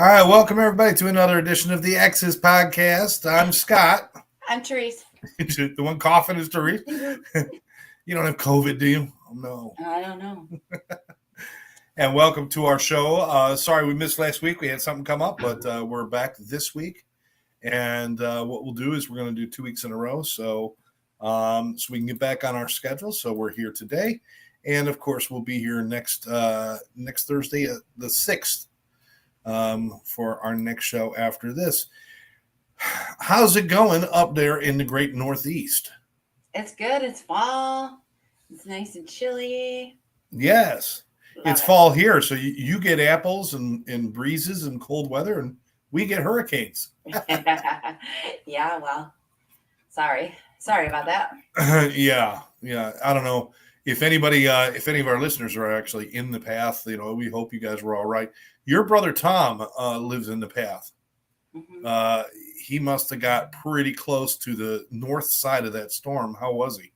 All right, welcome everybody to another edition of the Exes podcast. I'm Scott. I'm Therese. The one coughing is Therese. You don't have COVID, do you? Oh, no. I don't know. And welcome to our show. Sorry we missed last week. We had something come up, but we're back this week. And what we'll do is we're going to do 2 weeks in a row, so we can get back on our schedule. So we're here today, and of course we'll be here next Thursday, the 6th. For our next show after this. How's it going up there in the great Northeast? It's good. It's fall. It's nice and chilly. Yes. It's fall here, so you get apples and breezes and cold weather, and we get hurricanes. Yeah, well, sorry about that. Yeah. I don't know if any of our listeners are actually in the path. We hope you guys were all right. Your brother Tom lives in the path. Mm-hmm. He must have got pretty close to the north side of that storm. How was he?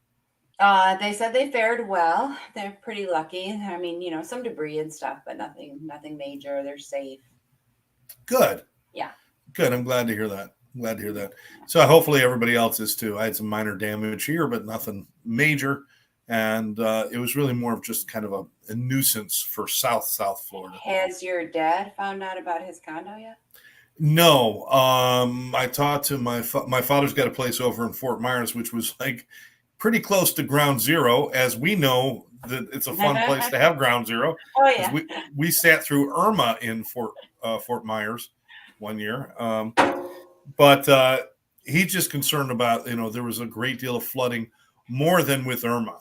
They said they fared well. They're pretty lucky. I mean, some debris and stuff, but nothing major. They're safe. Good. Yeah. Good. I'm glad to hear that. So hopefully everybody else is too. I had some minor damage here, but nothing major. And it was really more of just kind of a nuisance for South Florida. Has your dad found out about his condo yet? No. I talked to my father's got a place over in Fort Myers, which was like pretty close to ground zero. As we know, that it's a fun place to have ground zero. Oh, yeah. We sat through Irma in Fort Myers one year. But he's just concerned about, there was a great deal of flooding, more than with Irma.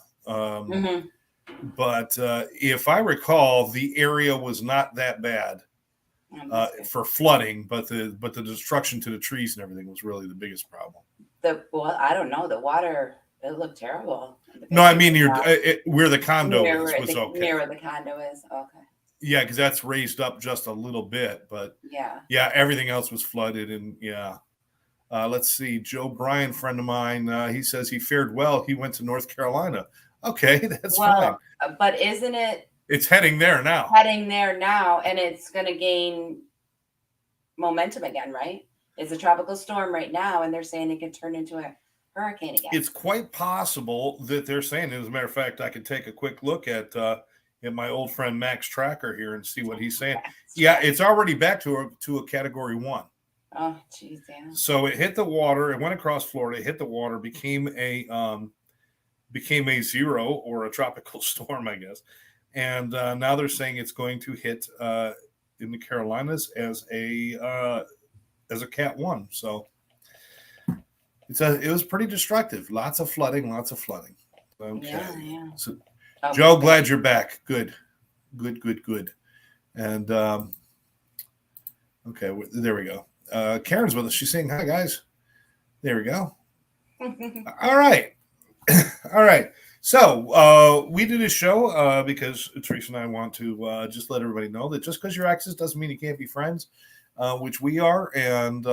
But if I recall, the area was not that bad for flooding, but the destruction to the trees and everything was really the biggest problem. I don't know. The water, it looked terrible. No, I mean where the condo is was okay. Near where the condo is, okay. Yeah, because that's raised up just a little bit, but yeah, everything else was flooded, and let's see, Joe Bryan, friend of mine, he says he fared well. He went to North Carolina. Okay, that's fine. But isn't it? It's heading there now. And it's going to gain momentum again, right? It's a tropical storm right now, and they're saying it could turn into a hurricane again. It's quite possible that they're saying. As a matter of fact, I could take a quick look at my old friend Max Tracker here and see what he's saying. Yeah, it's already back to a Category 1. Oh, geez, yeah. So it hit the water. It went across Florida. It hit the water. Became a zero or a tropical storm, I guess. And now they're saying it's going to hit in the Carolinas as a Cat 1. So it was pretty destructive. Lots of flooding. Okay. Yeah. So, Joe, glad you're back. Good. And okay, there we go. Karen's with us. She's saying hi, guys. There we go. All right. So we do this show because Therese and I want to just let everybody know that just because you're exes doesn't mean you can't be friends, which we are, and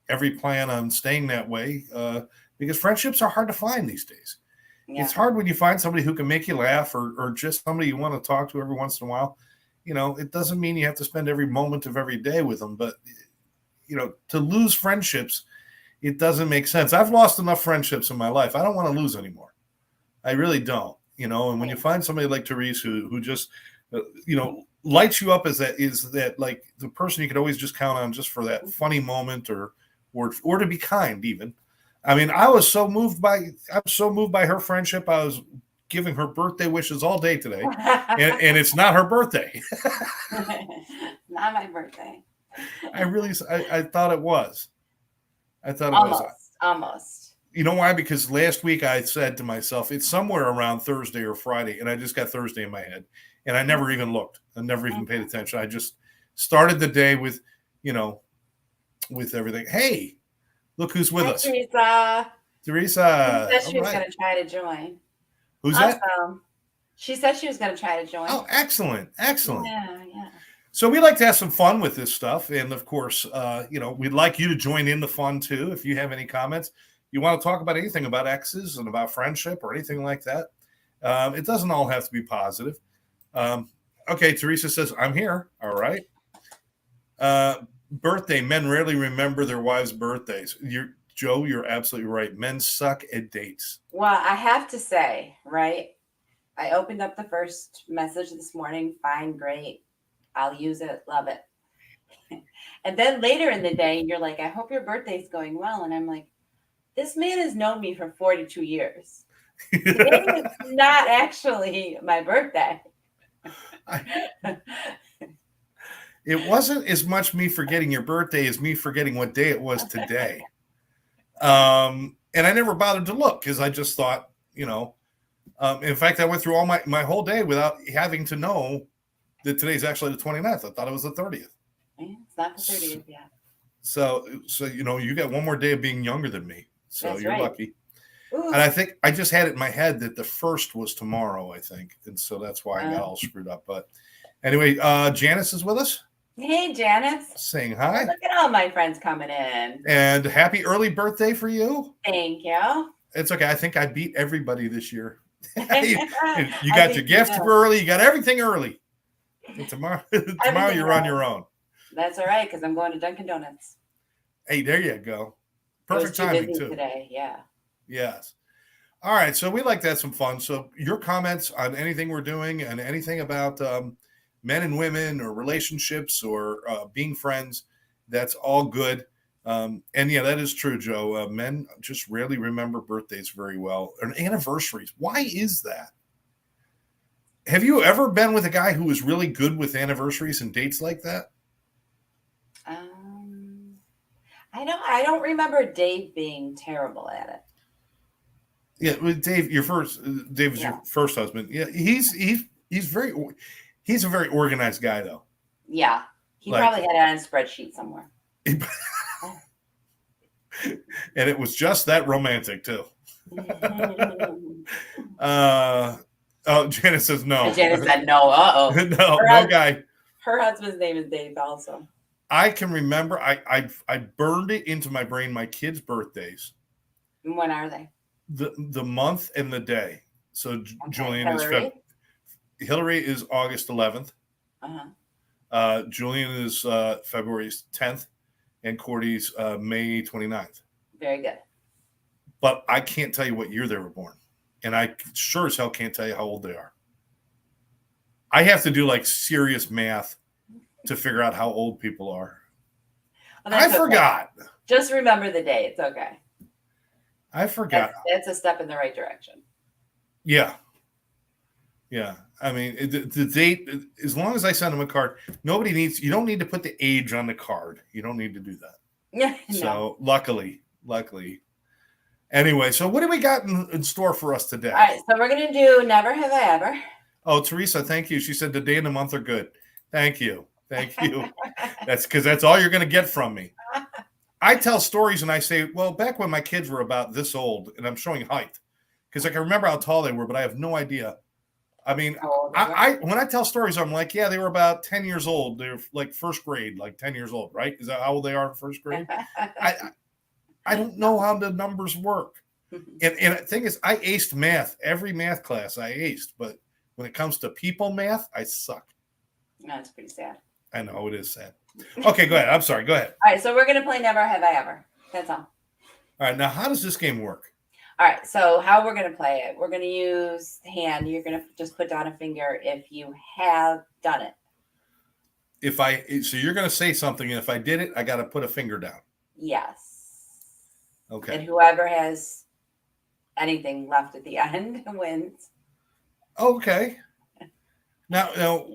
every plan on staying that way because friendships are hard to find these days. Yeah. It's hard when you find somebody who can make you laugh or just somebody you want to talk to every once in a while. It doesn't mean you have to spend every moment of every day with them, but to lose friendships, it doesn't make sense. I've lost enough friendships in my life. I don't want to lose anymore. I really don't. And when you find somebody like Therese who just, lights you up is that like the person you could always just count on just for that funny moment or to be kind even. I mean, I'm so moved by her friendship. I was giving her birthday wishes all day today, and it's not her birthday. Not my birthday. I thought it was. Almost. You know why? Because last week I said to myself, it's somewhere around Thursday or Friday, and I just got Thursday in my head, and I never even looked. I never even paid attention. I just started the day with everything. Hey, look who's with us. Teresa. She said she was going to try to join. Who's that? She said she was going to try to join. Oh, excellent. Yeah. So we like to have some fun with this stuff. And of course, we'd like you to join in the fun too. If you have any comments, you want to talk about anything about exes and about friendship or anything like that. It doesn't all have to be positive. Okay, Teresa says, I'm here. All right. Birthday. Men rarely remember their wives' birthdays. Joe, you're absolutely right. Men suck at dates. Well, I have to say, right? I opened up the first message this morning. Fine, great. I'll use it. Love it. And then later in the day, you're like, I hope your birthday's going well. And I'm like, this man has known me for 42 years. Today is not actually my birthday. It wasn't as much me forgetting your birthday as me forgetting what day it was today. And I never bothered to look because I just thought, in fact, I went through all my whole day without having to know that today's actually the 29th. I thought it was the 30th. It's not the 30th yet. So you got one more day of being younger than me. So That's you're right. lucky. Ooh. And I think I just had it in my head that the first was tomorrow, I think. And so that's why I got all screwed up. But anyway, Janice is with us. Hey, Janice. Saying hi. Look at all my friends coming in. And happy early birthday for you. Thank you. It's okay. I think I beat everybody this year. You got your gift early. You got everything early. And tomorrow you're on your own. That's all right, because I'm going to Dunkin' Donuts. Hey, there you go. Perfect timing, too. Today, yeah. Yes. All right. So we like to have some fun. So your comments on anything we're doing and anything about men and women or relationships or being friends, that's all good. And yeah, that is true, Joe. Men just rarely remember birthdays very well, and anniversaries. Why is that? Have you ever been with a guy who was really good with anniversaries and dates like that? I don't remember Dave being terrible at it. Yeah, with Dave, your first husband. Yeah, he's a very organized guy, though. Yeah, he probably had it on a spreadsheet somewhere. And it was just that romantic too. Janice says no. And Janice said no. No guy. Her husband's name is Dave also. I can remember I burned it into my brain my kids' birthdays. When are they? The month and the day. So okay. Julian Hillary is August 11th. Julian is February 10th, and Cordy's May 29th. Very good. But I can't tell you what year they were born, and I sure as hell can't tell you how old they are. I have to do like serious math to figure out how old people are. Well, I forgot. Just remember the day. It's okay. I forgot. That's a step in the right direction. Yeah. Yeah. I mean, the date, as long as I send them a card, you don't need to put the age on the card. You don't need to do that. Yeah. So luckily. Anyway, so what do we got in store for us today? All right. So we're going to do Never Have I Ever. Oh, Teresa, thank you. She said the day and the month are good. Thank you. That's because that's all you're going to get from me. I tell stories and I say, well, back when my kids were about this old, and I'm showing height because I can remember how tall they were, but I have no idea. I mean, when I tell stories, I'm like, yeah, they were about 10 years old. They're like first grade, like 10 years old, right? Is that how old they are in first grade? I don't know how the numbers work. And the thing is, I aced math. Every math class I aced. But when it comes to people math, I suck. That's pretty sad. I know, it is sad. Okay, go ahead. I'm sorry. Go ahead. All right, so we're going to play Never Have I Ever. That's all. All right, now how does this game work? All right, so how we're going to play it, we're going to use hand. You're going to just put down a finger if you have done it. So you're going to say something, and if I did it, I got to put a finger down. Yes. Okay. And whoever has anything left at the end wins. Okay. Now,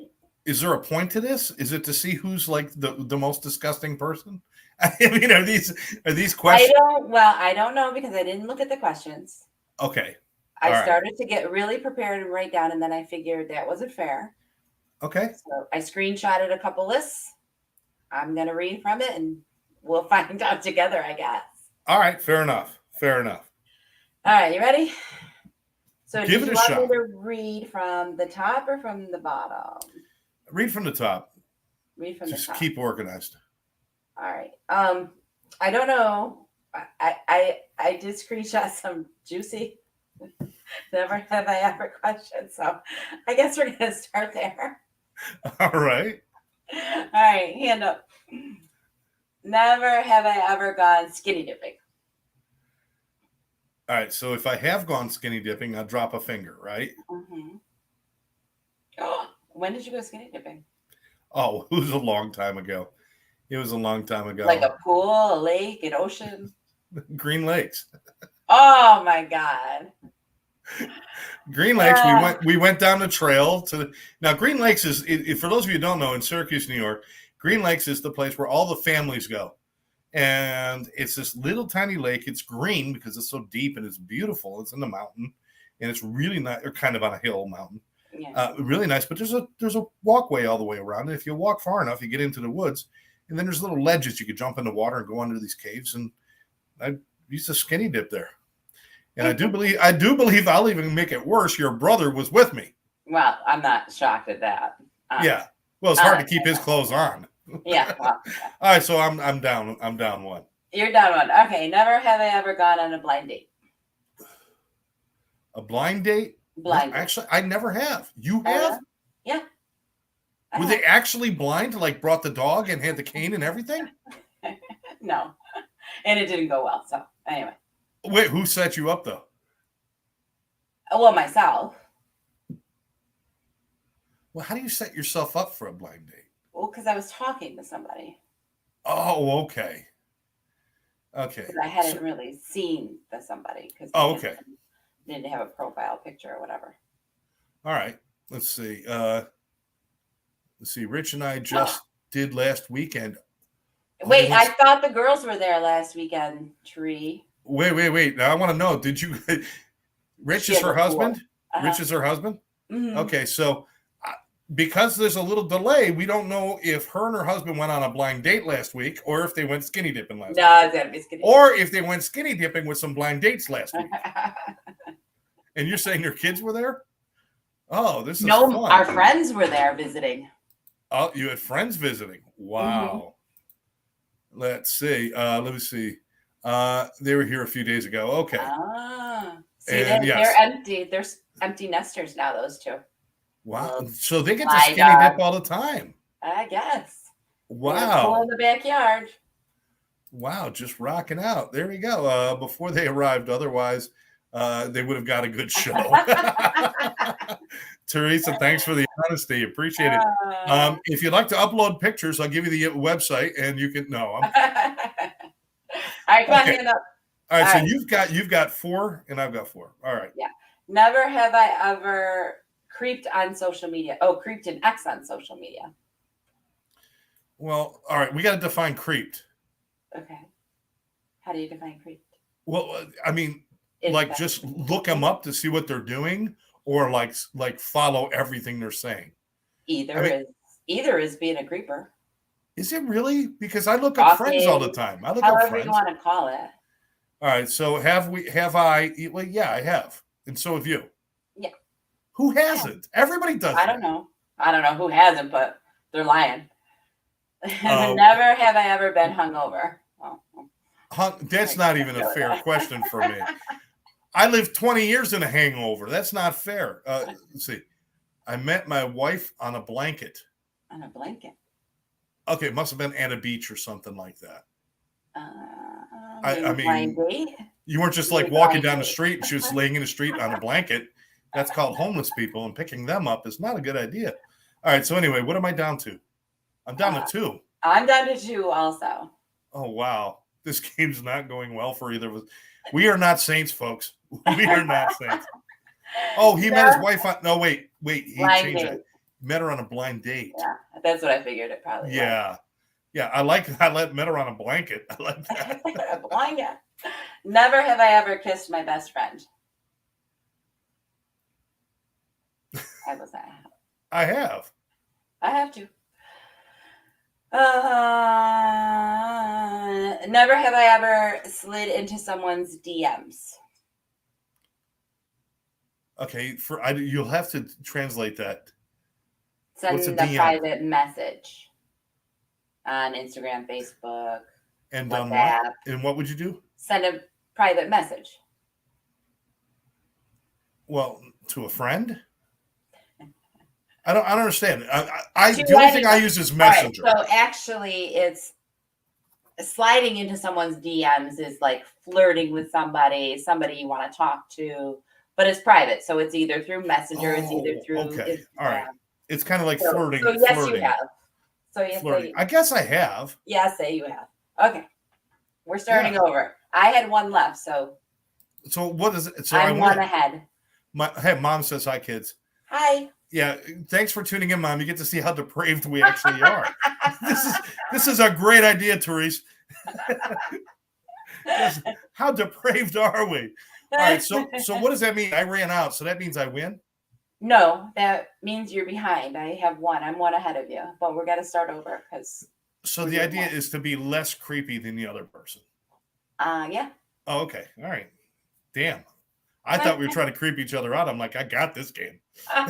is there a point to this? Is it to see who's like the most disgusting person? I mean, are these questions? I don't know because I didn't look at the questions. Okay. I started to get really prepared and write down, and then I figured that wasn't fair. Okay. So I screenshotted a couple lists. I'm going to read from it, and we'll find out together, I guess. All right. Fair enough. All right. You ready? So give it a shot. Do you want me to read from the top or from the bottom? Read from the top. Just keep organized. All right. I don't know. I did screenshot some juicy Never Have I Ever questions. So I guess we're going to start there. All right. All right. Hand up. Never have I ever gone skinny dipping. All right. So if I have gone skinny dipping, I'll drop a finger, right? Mm-hmm. When did you go skinny dipping? Oh, it was a long time ago. It was a long time ago. Like a pool, a lake, an ocean? Green Lakes. Oh my God. Green Lakes. We went down the trail to now. Green Lakes is for those of you who don't know, in Syracuse, New York. Green Lakes is the place where all the families go, and it's this little tiny lake. It's green because it's so deep and it's beautiful. It's in the mountain, and it's really nice. Or kind of on a hill mountain. Yeah. Really nice. But there's a walkway all the way around, and if you walk far enough, you get into the woods, and then there's little ledges you could jump in the water and go under these caves. And I used to skinny dip there. And I do believe I'll even make it worse. Your brother was with me. Well, I'm not shocked at that. Yeah. Well, it's hard to keep his clothes on. Yeah. Well, all right. So I'm down. I'm down one. You're down one. Okay. Never have I ever gone on a blind date. A blind date? Blind. No, actually, I never have. You have? Yeah. Were they actually blind? Like brought the dog and had the cane and everything? No. And it didn't go well. So anyway. Wait, who set you up though? Well, myself. Well, how do you set yourself up for a blind date? Well, because I was talking to somebody. Oh, okay. Okay. Because I hadn't really seen the somebody. Okay. Didn't have a profile picture or whatever. All right. Let's see. Rich and I just did last weekend. Wait, I thought the girls were there last weekend, Tree. Wait. Now I want to know, did you Rich is her husband? Rich is her husband? Mm-hmm. Okay, so because there's a little delay, we don't know if her and her husband went on a blind date last week or if they went skinny dipping last week. No, it's gotta be skinny. Or if they went skinny dipping with some blind dates last week. And you're saying your kids were there? Oh, this is fun. Our friends were there visiting. Oh, you had friends visiting. Wow. Mm-hmm. Let's see. Let me see. They were here a few days ago. Okay. See, they're empty. They're empty nesters now, those two. Wow. So they get to skinny dip all the time. I guess. Wow. Pool in the backyard. Wow. Just rocking out. There we go. Before they arrived, otherwise, they would have got a good show. Teresa, thanks for the honesty. Appreciate it. If you'd like to upload pictures, I'll give you the website and you can All right, come on, hand up. All right, so you've got 4 and I've got 4. All right. Yeah. Never have I ever creeped on social media. Oh, creeped an ex on social media. Well, all right, we got to define creeped. Okay. How do you define creeped? Well, I mean, just look them up to see what they're doing, or like follow everything they're saying. Either is being a creeper. Is it really? Because I look up friends all the time. I look up friends. However you want to call it. All right. So have I? Well, yeah, I have, and so have you. Yeah. Who hasn't? Everybody does. I don't know who hasn't, but they're lying. Never have I ever been hungover. That's not even a fair question for me. I lived 20 years in a hangover. That's not fair. Let's see. I met my wife on a blanket. On a blanket? Okay, it must have been at a beach or something like that. I mean, blind date? You weren't just like walking down the street and she was laying in the street on a blanket. That's called homeless people, and picking them up is not a good idea. All right, so anyway, what am I down to? I'm down to 2. I'm down to 2 also. Oh, wow. This game's not going well for either of us. We are not saints, folks. We are not saints. Oh, he met his wife on. No, wait. He changed it. Met her on a blind date. Yeah, that's what I figured it probably was. Yeah. I met her on a blanket. I like that. A blanket. Never have I ever kissed my best friend. I have. I have to. Never have I ever slid into someone's DMs. Okay, you'll have to translate that. Send a private message on Instagram, Facebook, and WhatsApp. And what would you do? Send a private message. Well, to a friend? I don't understand. I To the only thing I anybody. use is All right, Messenger. so actually, it's sliding into someone's DMs is like flirting with somebody you want to talk to, but it's private. So it's either through Messenger, it's either Oh, through okay. Instagram. All right. It's kind of like So flirting. yes, you Flirting. have. So yes, Flirting. I guess I have. yeah, say you have. Okay, we're starting over. I had one left, so what is it? So I'm one ahead. Hey, Mom says hi, kids. Hi. Yeah, thanks for tuning in, Mom. You get to see how depraved we actually are. This is a great idea, Therese. How depraved are we? All right, so what does that mean? I ran out, so that means I win? No, that means you're behind. I have one. I'm one ahead of you, but we're gonna start over because. So the idea is to be less creepy than the other person. Yeah. Oh, okay. All right. Damn. I thought we were trying to creep each other out. I'm like, I got this game. All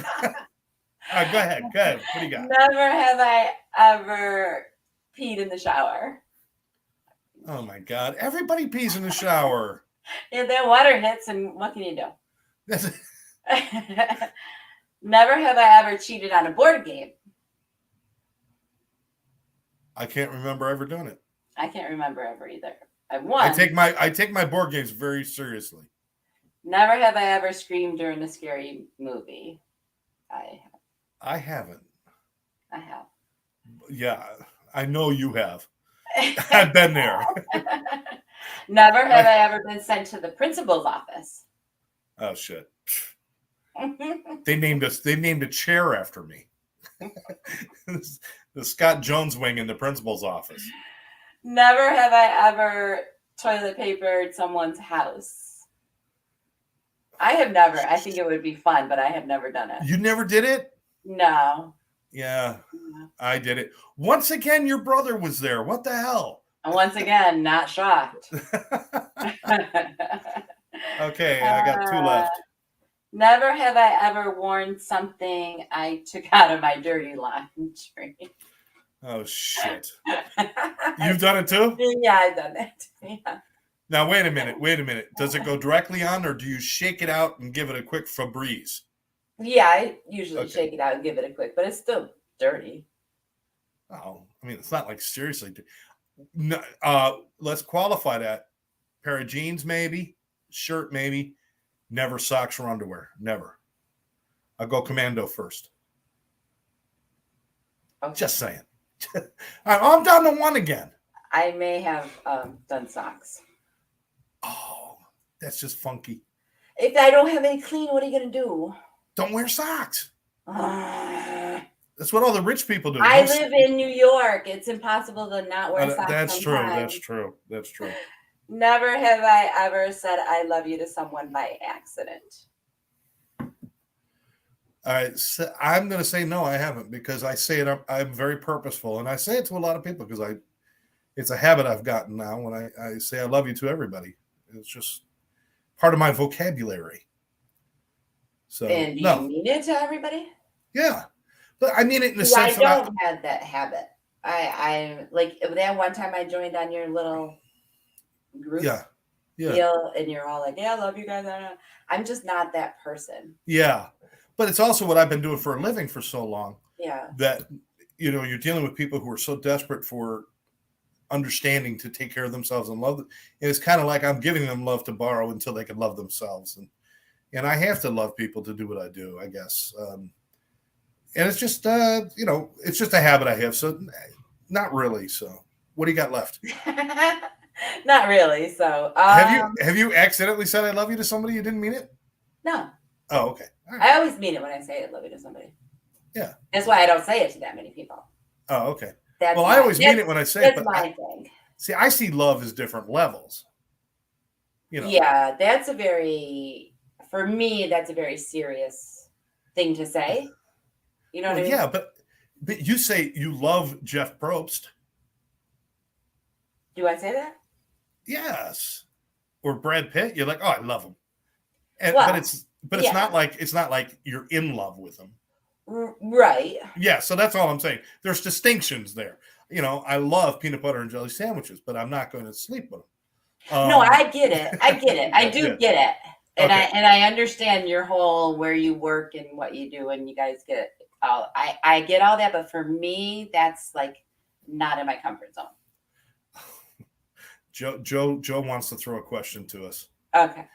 right, go ahead. What do you got? Never have I ever peed in the shower. Oh my God. Everybody pees in the shower. Yeah, then water hits, and what can you do? Never have I ever cheated on a board game. I can't remember ever doing it. I can't remember ever either. I've won. I take my board games very seriously. Never have I ever screamed during a scary movie. I haven't. I have. Yeah, I know you have. I've been there. Never have I ever been sent to the principal's office. Oh shit. They named a chair after me. The Scott Jones wing in the principal's office. Never have I ever toilet papered someone's house. I have never. I think it would be fun, but I have never done it. You never did it? No. Yeah, I did it. Once again, your brother was there. What the hell? And once again, not shocked. Okay, I got two left. Never have I ever worn something I took out of my dirty laundry. Oh, shit. You've done it too? Yeah, I've done it. Yeah. Now, wait a minute. Does it go directly on, or do you shake it out and give it a quick Febreze? Yeah, I usually shake it out and give it a quick, but it's still dirty. Oh, I mean, it's not like seriously. No, let's qualify that. Pair of jeans, maybe. Shirt, maybe. Never socks or underwear. Never. I'll go commando first. Okay. Just saying. I'm down to one again. I may have done socks. Oh, that's just funky. If I don't have any clean, what are you going to do? Don't wear socks. That's what all the rich people do. I live in New York. It's impossible to not wear socks. That's true. Never have I ever said I love you to someone by accident. All right, so I'm going to say no, I haven't, because I say it. I'm very purposeful, and I say it to a lot of people because it's a habit I've gotten now. When I say I love you to everybody, it's just part of my vocabulary. So, and do you mean it to everybody? Yeah, but I mean it in the sense that I don't have that habit. I like that one time I joined on your little group deal, and you're all like, "Yeah, I love you guys." I'm just not that person. Yeah, but it's also what I've been doing for a living for so long. Yeah, that you're dealing with people who are so desperate for understanding to take care of themselves and love. And it's kind of like I'm giving them love to borrow until they can love themselves, and I have to love people to do what I do, I guess. And it's just it's just a habit I have. So not really. So what do you got left? Not really. So have you accidentally said I love you to somebody you didn't mean it? No. Oh, okay. Right. I always mean it when I say I love you to somebody. Yeah. That's why I don't say it to that many people. Oh, okay. I always mean it when I say it, but I see love as different levels. Yeah, for me, that's a very serious thing to say. You know what I mean? Yeah, but you say you love Jeff Probst. Do I say that? Yes. Or Brad Pitt. You're like, oh, I love him. But it's not like you're in love with him. Right. Yeah, so that's all I'm saying. There's distinctions there. I love peanut butter and jelly sandwiches, but I'm not going to sleep with them. No, I get it. I do get it. And I understand your whole where you work and what you do, and you guys get Oh, I get all that, but for me, that's like not in my comfort zone. Joe wants to throw a question to us. Okay.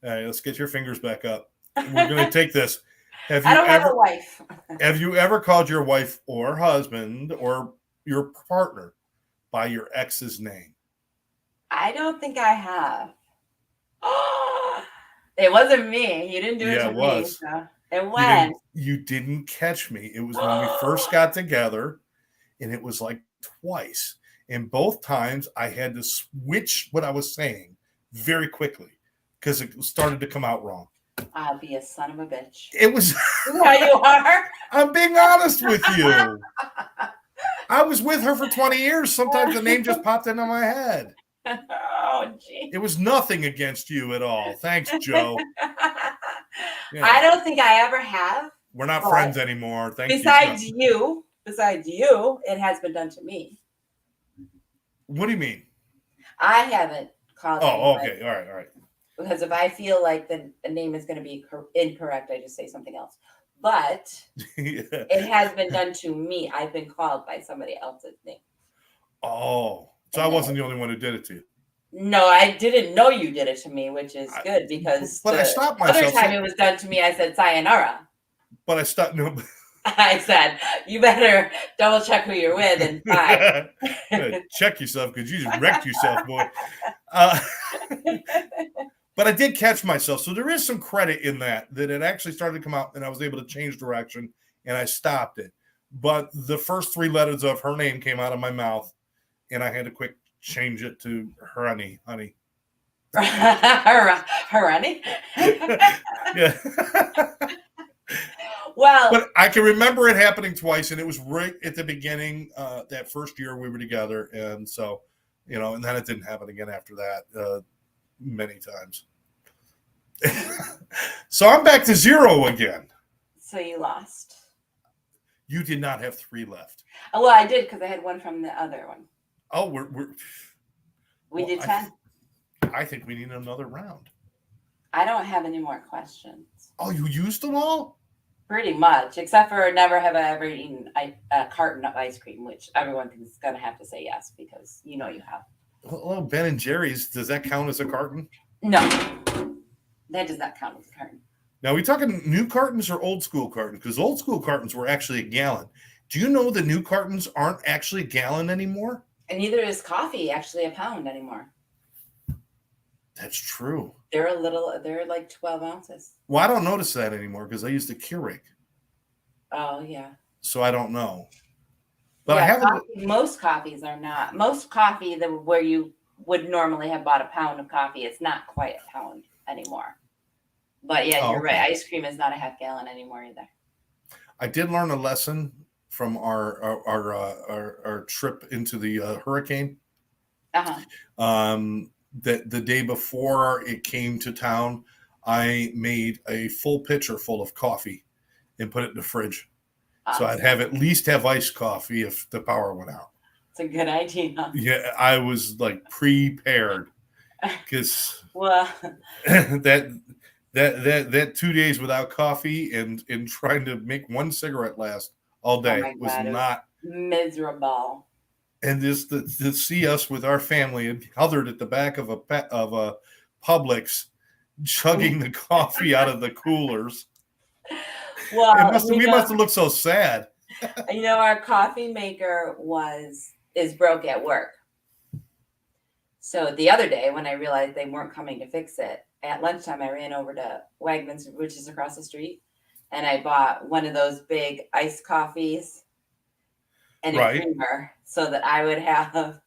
All right, let's get your fingers back up. We're going to take this. Have I you don't have a wife. have you ever called your wife or husband or your partner by your ex's name? I don't think I have. It wasn't me. You didn't do it Yeah, to it me. was. So. And You when? didn't catch me. It was when we first got together, and it was like twice. And both times I had to switch what I was saying very quickly because it started to come out wrong. I'll be a son of a bitch. It was. How you are? I'm being honest with you. I was with her for 20 years. Sometimes the name just popped into my head. Oh, gee. It was nothing against you at all. Thanks, Joe. Yeah. I don't think I ever have. We're not friends anymore. Thank besides you. Besides you, it has been done to me. What do you mean? I haven't called. Oh, okay. All right. Because if I feel like the name is going to be incorrect, I just say something else. But it has been done to me. I've been called by somebody else's name. Oh, so I wasn't the only one who did it to you. No, I didn't know you did it to me, which is good because I stopped myself. Other time it was done to me, I said sayonara. But I stopped. No. I said, you better double check who you're with and bye. Check yourself because you just wrecked yourself, boy. But I did catch myself. So there is some credit in that it actually started to come out and I was able to change direction and I stopped it. But the first 3 letters of her name came out of my mouth and I had to quick change it to honey. Honey? Yeah. Well, but I can remember it happening twice, and it was right at the beginning, that first year we were together, and so, and then it didn't happen again after that many times. So I'm back to 0 again. So you lost. You did not have 3 left. Oh, well, I did because I had one from the other one. Oh, we did 10. I think we need another round. I don't have any more questions. Oh, you used them all? Pretty much, except for never have I ever eaten a carton of ice cream, which everyone is going to have to say yes because you have. Well, Ben and Jerry's, does that count as a carton? No, that does not count as a carton. Now, are we talking new cartons or old school cartons? Because old school cartons were actually a gallon. Do you know the new cartons aren't actually a gallon anymore? And neither is coffee actually a pound anymore. That's true. They're like 12 ounces. Well, I don't notice that anymore because I use the Keurig. Oh, yeah. So I don't know. But yeah, I haven't. Most coffees are not. Most coffee where you would normally have bought a pound of coffee, it's not quite a pound anymore. But yeah, you're right. Ice cream is not a half gallon anymore either. I did learn a lesson from our trip into the hurricane. That the day before it came to town, I made a full pitcher full of coffee and put it in the fridge. Awesome. So I'd at least have iced coffee if the power went out. It's a good idea. Yeah, I was like prepared because well, that 2 days without coffee and trying to make one cigarette last all day was not miserable. And just to see us with our family and huddled at the back of a Publix, chugging the coffee out of the coolers. Well, we must have looked so sad. Our coffee maker is broke at work. So the other day when I realized they weren't coming to fix it, at lunchtime I ran over to Wegmans, which is across the street, and I bought one of those big iced coffees and a creamer so that I would have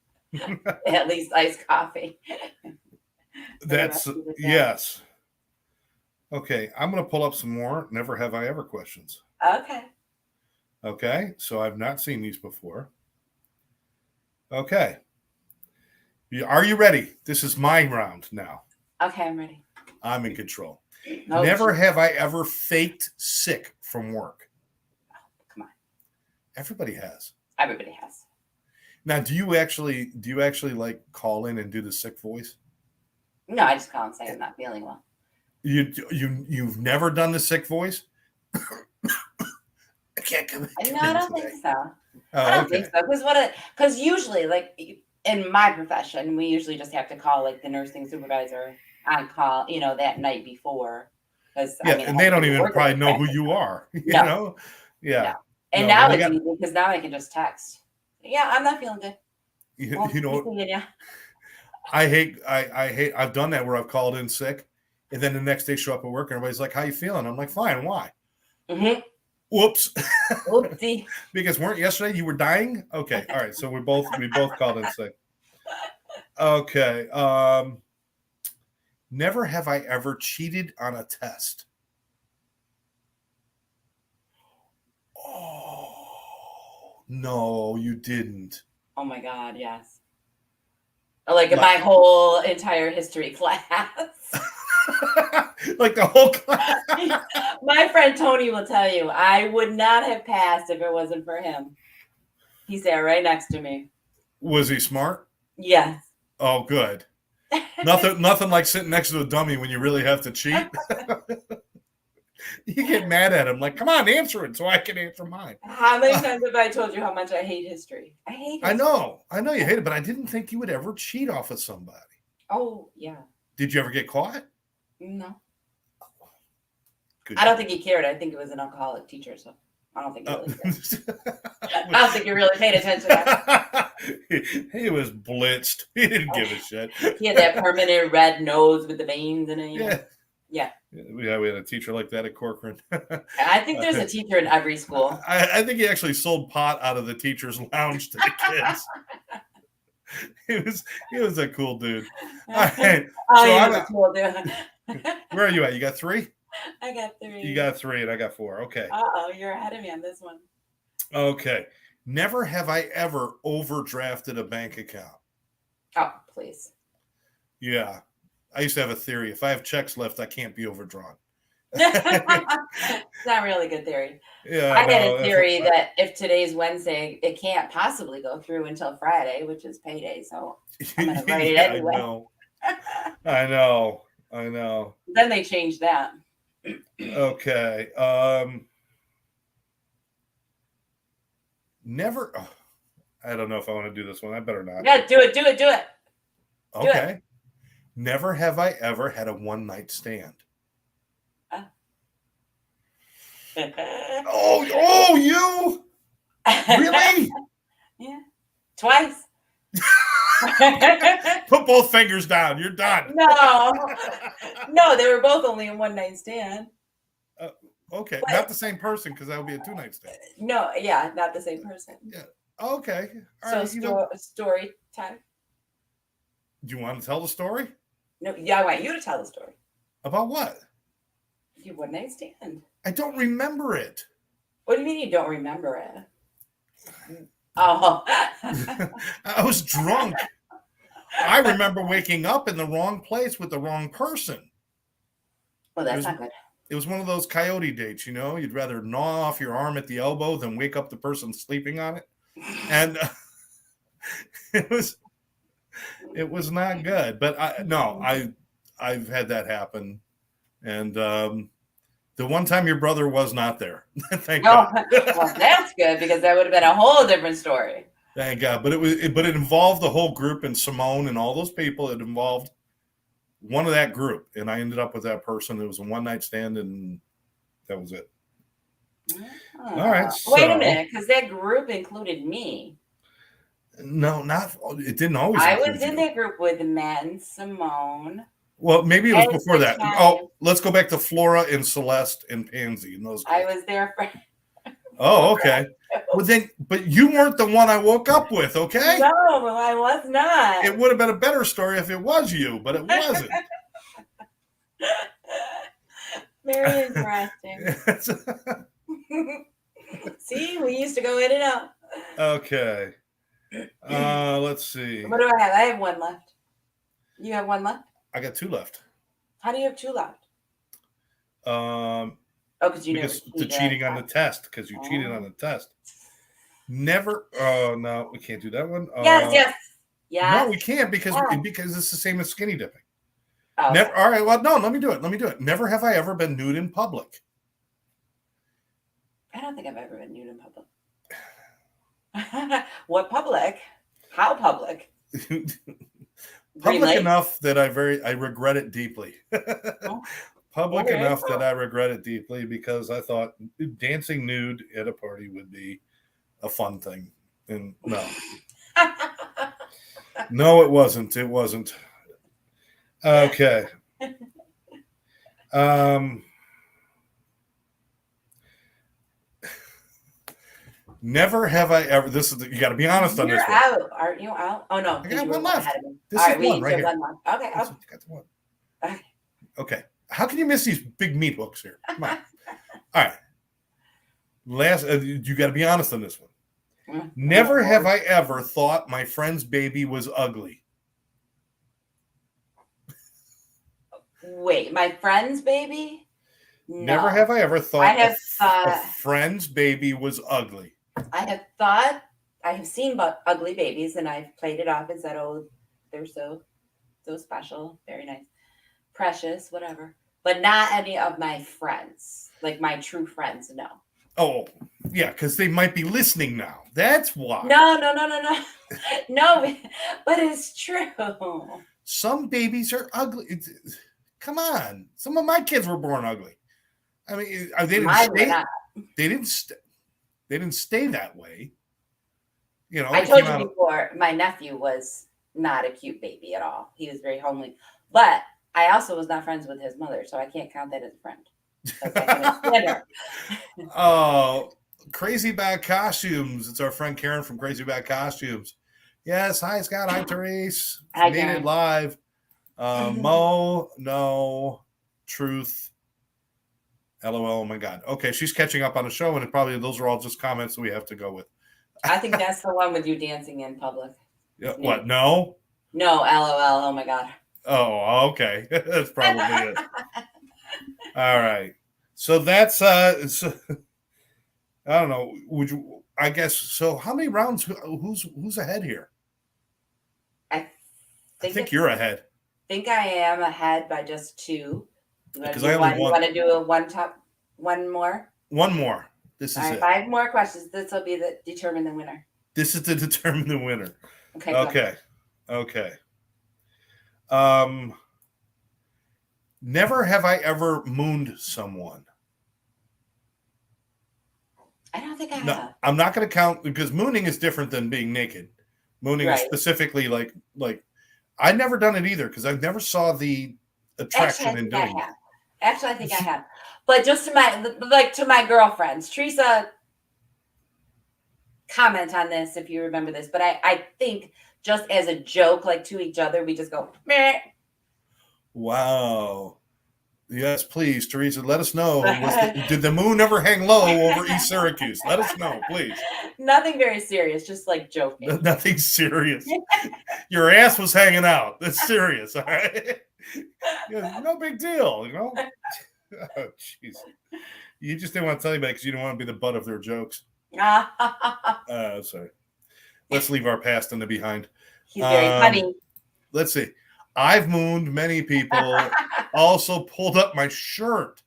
at least iced coffee. That's yes. Okay, I'm going to pull up some more Never Have I Ever questions. Okay, so I've not seen these before. Okay. Are you ready? This is my round now. Okay, I'm ready. I'm in control. Never have I ever faked sick from work. Oh, come on. Everybody has. Everybody has. Now, do you actually like call in and do the sick voice? No, I just call and say I'm not feeling well. You've never done the sick voice? I can't come No, I in don't today. think so. Oh, I don't okay. think so. Because usually, like in my profession, we usually just have to call like the nursing supervisor on call, that night before. Because Yeah, I and have they to don't be even working probably with know who practice. you are. No, Yeah. no. And No, when now they it's got easy because now I can just text. Yeah, I'm not feeling good. Won't you be know seeing you. I hate I've done that where I've called in sick and then the next day show up at work and everybody's like, how you feeling? I'm like, fine, why? Mm-hmm. Whoops. Oopsie. Because weren't yesterday you were dying? Okay. All right. So we both called in sick. Okay. Never have I ever cheated on a test. Oh no, you didn't. Oh my God, yes. Like in Like my whole entire history class. like the whole class. My friend Tony will tell you, I would not have passed if it wasn't for him. He sat right next to me. Was he smart? Yes. Oh, good. Nothing like sitting next to a dummy when you really have to cheat. You get mad at him, like, come on, answer it so I can answer mine. How many times have I told you how much I hate history? I hate history. I know you hate it, but I didn't think you would ever cheat off of somebody. Oh, yeah. Did you ever get caught? No. Good. I don't think he cared. I think it was an alcoholic teacher, so I don't think he really cared. I don't think he really paid attention to that. He was blitzed. He didn't give a shit. He had that permanent red nose with the veins in it. Yeah. Yeah. We had a teacher like that at Corcoran. I think there's a teacher in every school. I think he actually sold pot out of the teacher's lounge to the kids. He was a cool dude. All right. Cool dude. Where are you at? You got 3? I got 3. You got 3 and I got 4. Okay. Uh-oh, you're ahead of me on this one. Okay. Never have I ever overdrafted a bank account. Oh, please. Yeah. I used to have a theory. If I have checks left, I can't be overdrawn. It's not really a good theory. Yeah, I had a theory that if today's Wednesday, it can't possibly go through until Friday, which is payday. So I'm going to write it anyway. I know. Then they changed that. Okay. Never. Oh, I don't know if I want to do this one. I better not. Yeah, do it. Okay. Never have I ever had a one-night stand. Oh, you? Really? Yeah. Twice. Put both fingers down. You're done. No, they were both only a one-night stand. Okay, but, not the same person because that would be a 2-night stand. No, yeah, not the same person. Yeah. Okay. All right, story time. Do you want to tell the story? No, yeah, I want you to tell the story. About what? Your one-night stand. I don't remember it. What do you mean you don't remember it? Oh. I was drunk. I remember waking up in the wrong place with the wrong person. Well, that's not good. It was one of those coyote dates, you'd rather gnaw off your arm at the elbow than wake up the person sleeping on it. And it was not good. But I've had that happen. And the one time your brother was not there. Thank God. Well, that's good because that would have been a whole different story. Thank God. But it involved the whole group and Simone and all those people. It involved one of that group. And I ended up with that person. It was a one-night stand and that was it. Oh. All right. Wait a minute, because that group included me. No, it didn't always. I was in that group with Matt and Simone. Well, maybe it was before that. Oh, let's go back to Flora and Celeste and Pansy and those guys. I was there for. Oh, okay. Well, but you weren't the one I woke up with, okay? No, I was not. It would have been a better story if it was you, but it wasn't. Very interesting. See, we used to go in and out. Okay. Let's see. What do I have? I have 1 left. You have 1 left? I got 2 left. How do you have 2 left? Because the cheating on the test, because you cheated on the test. Never. Oh no, we can't do that one. Yes. No, we can't because it's the same as skinny dipping. Oh. Never. All right. Well, no. Let me do it. Never have I ever been nude in public. I don't think I've ever been nude in public. What public? How public? Green Public Lake? enough that I regret it deeply. Oh, Public okay. enough that I regret it deeply because I thought dancing nude at a party would be a fun thing. And no, it wasn't. It wasn't. Okay. Never have I ever. This is you got to be honest on this You're one. out. Aren't you out? Oh no, I got you one were left. ahead of me. This All is right, we one each right have here. one left. Okay. Got the one. Okay. How can you miss these big meat hooks here? Come on. All right. Last, you got to be honest on this one. Never have I ever thought my friend's baby was ugly. Wait, my friend's baby? No. Never have I ever thought a friend's baby was ugly. I have seen ugly babies, and I've played it off and said, "Oh, they're so special, very nice, precious, whatever." But not any of my friends, like my true friends. No. Oh, yeah, because they might be listening now. That's why. No, no, but it's true. Some babies are ugly. Come on, some of my kids were born ugly. I mean, they didn't stay that way. You know, I told you before, my nephew was not a cute baby at all. He was very homely, but I also was not friends with his mother, so I can't count that as a friend. Oh, Crazy Bad Costumes. It's our friend Karen from Crazy Bad Costumes. Yes, hi Scott, hi Therese. Hi, Made Karen. it live. Mo, no, truth. LOL, oh my God. Okay, she's catching up on the show, and probably those are all just comments that we have to go with. I think that's the one with you dancing in public. Yeah, what? No? No, LOL, oh my God. Oh, okay. That's probably it. All right. So that's so, I don't know. Would you? I guess so. How many rounds? Who's ahead here? I think you're ahead. I think I am ahead by just 2. Because I only want to do one more? One more. This is it. 5 more questions. This will be determine the winner. This is to determine the winner. Okay. Okay. Never have I ever mooned someone. I don't think I have. No, I'm not going to count because mooning is different than being naked. Mooning is specifically like I've never done it either because I've never saw the attraction in doing it. Actually, I think I have. But just to my girlfriends, Teresa, comment on this if you remember this. But I think just as a joke, like to each other, we just go, meh. Wow. Yes, please, Teresa, let us know. Did the moon ever hang low over East Syracuse? Let us know, please. Nothing very serious, just like joking. Nothing serious. Your ass was hanging out. That's serious, all right? Yeah, no big deal, you know? Oh, jeez. You just didn't want to tell anybody because you didn't want to be the butt of their jokes. Sorry. Let's leave our past in the behind. He's very funny. Let's see. I've mooned many people. Also pulled up my shirt.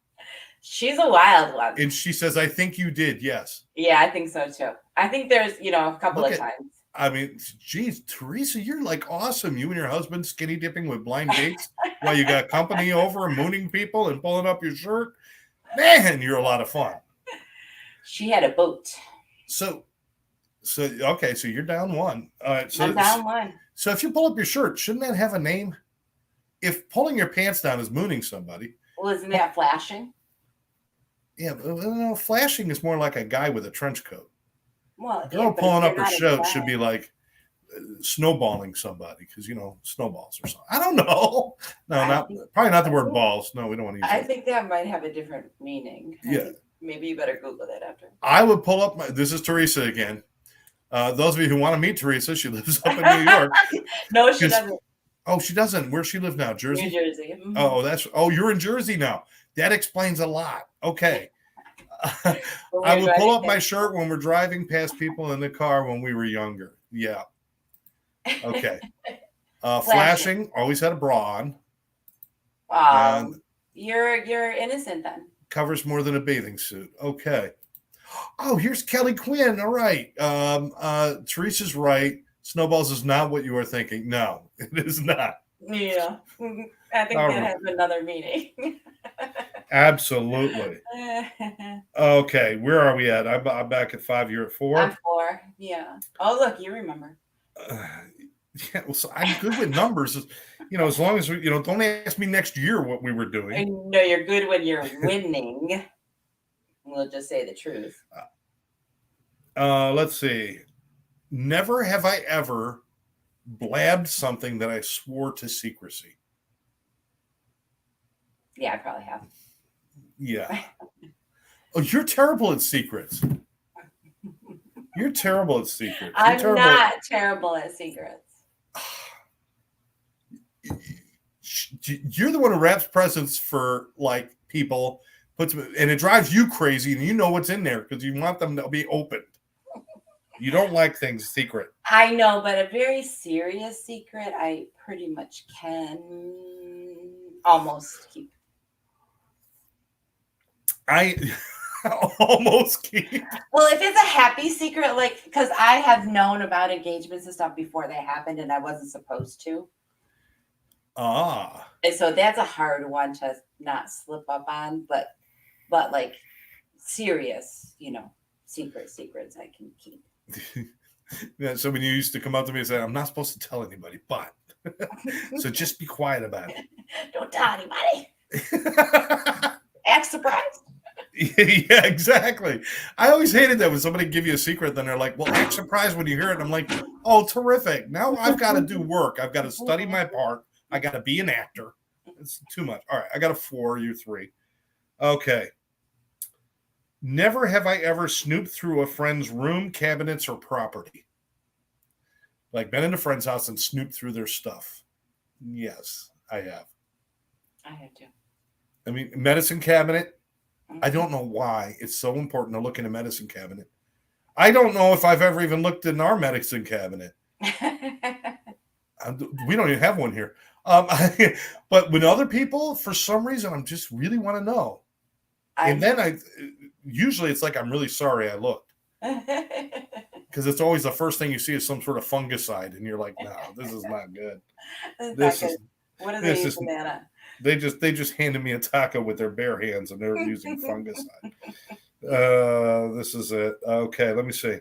She's a wild one. And she says, I think you did, yes. Yeah, I think so too. I think there's, a couple of times. I mean, geez, Teresa, you're like awesome. You and your husband skinny dipping with blind dates while you got company over and mooning people and pulling up your shirt. Man, you're a lot of fun. She had a boat. So okay, so you're down 1. All right, so I'm down 1. So if you pull up your shirt, shouldn't that have a name? If pulling your pants down is mooning somebody. Well, isn't that flashing? Yeah, but, flashing is more like a guy with a trench coat. Well, a girl pulling up her shirt should be like snowballing somebody because, snowballs or something. I don't know. No, probably not the word balls. No, we don't want to use I think that might have a different meaning. Yeah. Maybe you better Google that after. I would pull up this is Teresa again. Those of you who want to meet Teresa, she lives up in New York. No, she doesn't. Oh, she doesn't. Where she live now? Jersey? New Jersey. Mm-hmm. You're in Jersey now. That explains a lot. Okay. I would pull up my shirt when we're driving past people in the car when we were younger. Yeah. Okay. Flashing. Always had a bra on. You're innocent then. Covers more than a bathing suit. Okay. Oh, here's Kelly Quinn. All right. Teresa's right. Snowballs is not what you are thinking. No, it is not. Yeah. I think All that right. has another meaning. Absolutely. Okay, where are we at? I'm back at 5. You're at 4. I'm 4. Yeah. Oh, look, you remember. Yeah, well, so I'm good with numbers. As long as we, don't ask me next year what we were I doing. know you're good when you're winning. We'll just say the truth. Let's see. Never have I ever blabbed something that I swore to secrecy. Yeah, I probably have. Yeah. Oh, you're terrible at secrets. You're terrible at secrets. I'm not terrible at secrets. You're the one who wraps presents for like people, and it drives you crazy, and you know what's in there because you want them to be opened. You don't like things secret. I know, but a very serious secret, I pretty much can almost keep. I almost keep. Well, if it's a happy secret, like, because I have known about engagements and stuff before they happened and I wasn't supposed to. Ah. And so that's a hard one to not slip up on, but like serious, secrets I can keep. Yeah, so when you used to come up to me and say, I'm not supposed to tell anybody, but so just be quiet about it. Don't tell anybody. Act surprised. Yeah, exactly. I always hated that when somebody give you a secret, then they're like, well, act surprised when you hear it. And I'm like, oh, terrific. Now I've got to do work. I've got to study my part. I got to be an actor. It's too much. All right. I got a 4, you 3. Okay. Never have I ever snooped through a friend's room, cabinets, or property. Like been in a friend's house and snooped through their stuff. Yes, I have. I have too. I mean, medicine cabinet. I don't know why it's so important to look in a medicine cabinet. I don't know if I've ever even looked in our medicine cabinet. We don't even have one here. But when other people, for some reason, I just really want to know. Then usually it's like, I'm really sorry I looked. Because it's always the first thing you see is some sort of fungicide. And you're like, no, this is not good. What are they using that on? They just handed me a taco with their bare hands and they're using fungicide. This is it. Okay, let me see.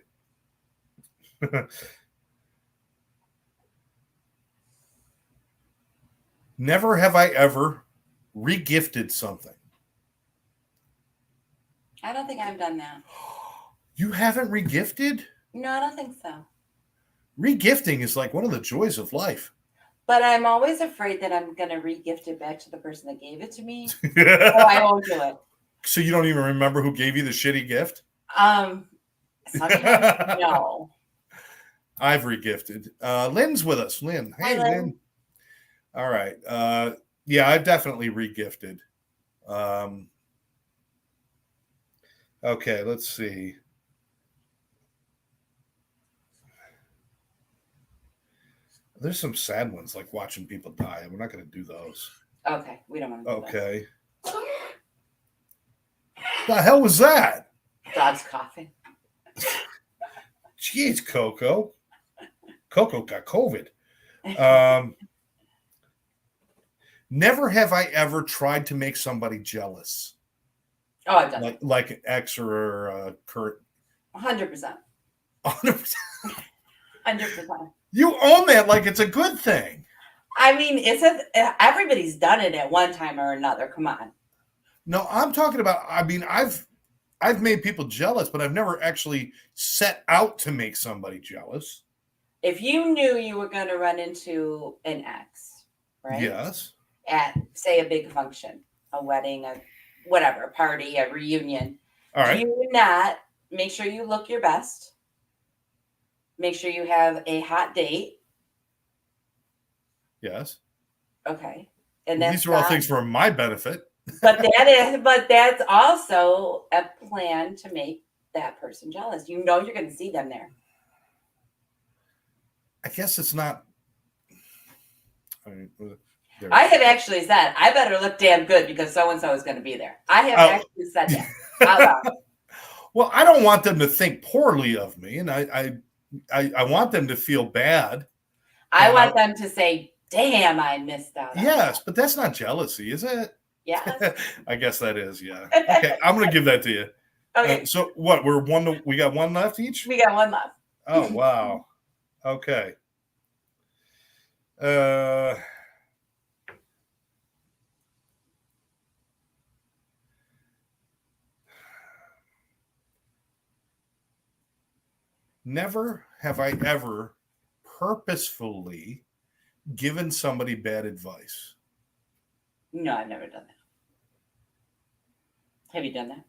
Never have I ever regifted something. I don't think I've done that. You haven't regifted? No, I don't think so. Regifting is like one of the joys of life. But I'm always afraid that I'm going to re-gift it back to the person that gave it to me. So I won't do it. So you don't even remember who gave you the shitty gift? Sometimes no. I've regifted. Lynn's with us. Lynn. Hey, Hi, Lynn. All right. Yeah, I've definitely regifted. Okay, let's see. There's some sad ones, like watching people die. We're not going to do those. Okay, we don't want to do okay. The hell was that? Dog's coughing. Jeez, Coco. Coco got COVID. Never have I ever tried to make somebody jealous. Oh, I've done it. Like an ex or Kurt. 100%. 100%. 100%. You own that like it's a good thing. I mean, everybody's done it at one time or another. Come on. No, I'm talking about. I mean, I've made people jealous, but I've never actually set out to make somebody jealous. If you knew you were going to run into an ex, right? Yes. At, say, a big function, a wedding, a whatever, a party, a reunion. All right. You would not make sure you look your best. Make sure you have a hot date. Yes. Okay. And these are all things for my benefit. But that's also a plan to make that person jealous. You know you're going to see them there. I guess it's not. I have actually said, I better look damn good because so-and-so is going to be there. I have actually said that out loud. Well, I don't want them to think poorly of me, and I want them to feel bad. I want them to say, "Damn, I missed out." Yes, but that's not jealousy, is it? Yes. I guess that is. Yeah. Okay, I'm going to give that to you. Okay. So what? We got one left each. We got one left. Oh wow. Okay. Never have I ever purposefully given somebody bad advice. No, I've never done that. Have you done that?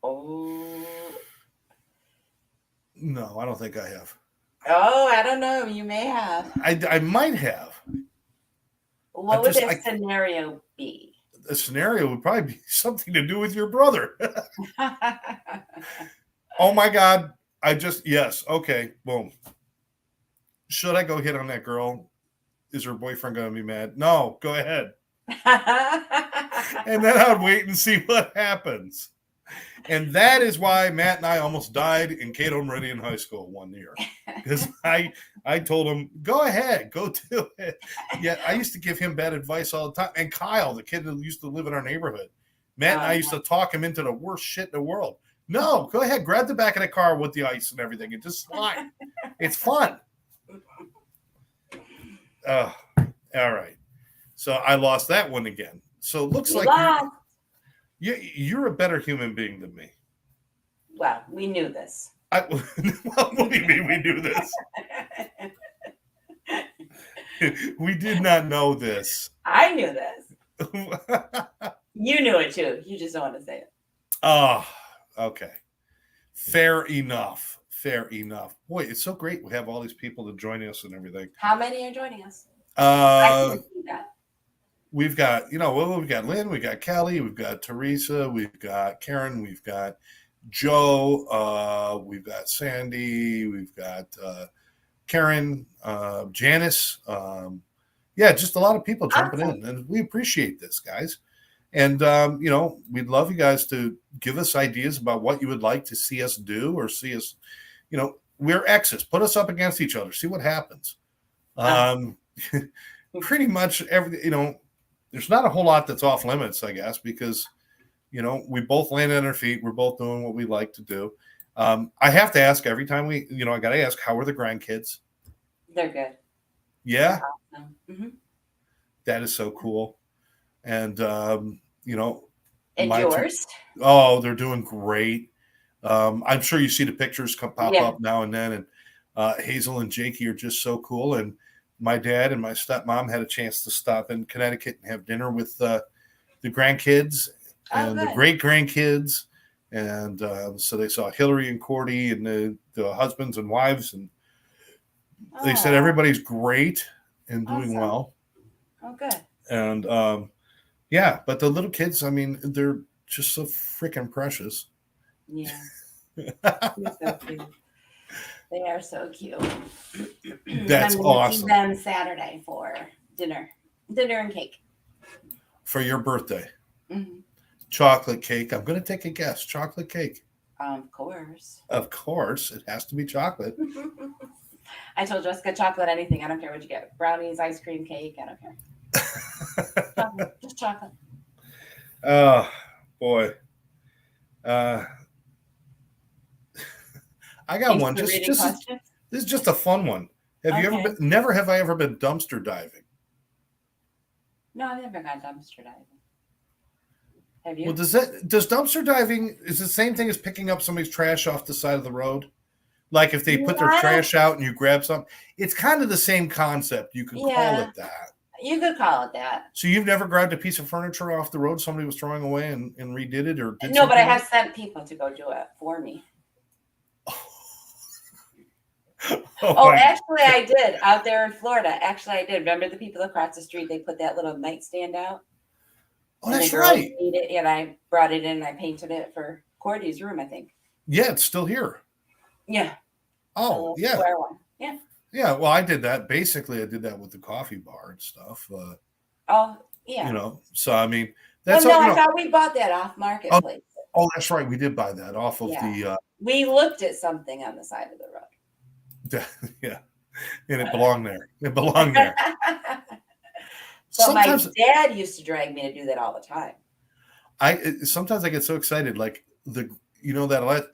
Oh. No, I don't think I have. Oh, I don't know. You may have. I might have. What would a scenario be? The scenario would probably be something to do with your brother. Oh my God. Yes. Okay. Boom. Should I go hit on that girl? Is her boyfriend going to be mad? No, go ahead. And then I'd wait and see what happens. And that is why Matt and I almost died in Cato Meridian High School one year. Because I told him, go ahead, go do it. Yeah, I used to give him bad advice all the time. And Kyle, the kid who used to live in our neighborhood, Matt and I used to talk him into the worst shit in the world. No, go ahead, grab the back of the car with the ice and everything and just slide. It's fun. All right. So I lost that one again. So it looks like you're a better human being than me. Well, we knew this. What do you mean we knew this? We did not know this. I knew this. You knew it too. You just don't want to say it. Oh, okay. Fair enough. Fair enough. Boy, it's so great we have all these people to join us and everything. How many are joining us? I can see that. We've got, we've got Lynn, we've got Kelly, we've got Teresa, we've got Karen, we've got Joe, we've got Sandy, we've got Karen, Janice. Just a lot of people jumping in, and we appreciate this, guys. And, we'd love you guys to give us ideas about what you would like to see us do or see us, we're exes. Put us up against each other. See what happens. Pretty much there's not a whole lot that's off limits, I guess, because, we both land on our feet. We're both doing what we like to do. I have to ask every time I got to ask, how are the grandkids? They're good. Yeah. Awesome. Mm-hmm. That is so cool. And, and yours? They're doing great. I'm sure you see the pictures pop up now and then. And Hazel and Jakey are just so cool. And my dad and my stepmom had a chance to stop in Connecticut and have dinner with the grandkids and the great grandkids. And so they saw Hillary and Cordy and the husbands and wives. And they said everybody's great and doing well. Oh, good. And but the little kids, they're just so freaking precious. Yeah. So cute. They are so cute. That's awesome. See them Saturday for dinner and cake. For your birthday. Mm-hmm. Chocolate cake. I'm going to take a guess. Chocolate cake. Of course. Of course. It has to be chocolate. I told Jessica, chocolate, anything. I don't care what you get. Brownies, ice cream, cake. I don't care. Chocolate, just chocolate. Oh, boy. I got one. This is just a fun one. Never have I ever been dumpster diving. No, I've never gone dumpster diving. Have you? Well, does dumpster diving is the same thing as picking up somebody's trash off the side of the road? Like if they put their trash out and you grab something, it's kind of the same concept. You could call it that. You could call it that. So you've never grabbed a piece of furniture off the road somebody was throwing away and redid it, or did no? But I have sent people to go do it for me. Actually, I did out there in Florida. Actually, I did. Remember the people across the street? They put that little nightstand out. Oh, that's right. And I brought it in and I painted it for Cordy's room, I think. Yeah, it's still here. Yeah. Oh, yeah. Square one. Yeah. Yeah, well, I did that. Basically, I did that with the coffee bar and stuff. Yeah. So, that's I thought we bought that off Marketplace. Oh, that's right. We did buy that off of the. We looked at something on the side of the road. Yeah, and it belonged there. It belonged there. But Sometimes my dad used to drag me to do that all the time. sometimes I get so excited, like that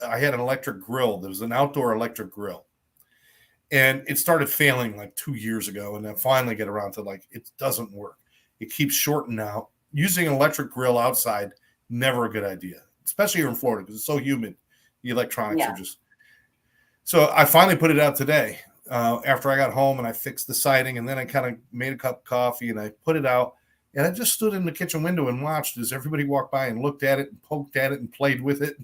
I had an electric grill. There was an outdoor electric grill, and it started failing like 2 years ago, and I finally get around to like it doesn't work. It keeps shorting out. Using an electric grill outside, never a good idea, especially here in Florida because it's so humid. The electronics are just. So I finally put it out today after I got home and I fixed the siding, and then I kind of made a cup of coffee and I put it out, and I just stood in the kitchen window and watched as everybody walked by and looked at it and poked at it and played with it.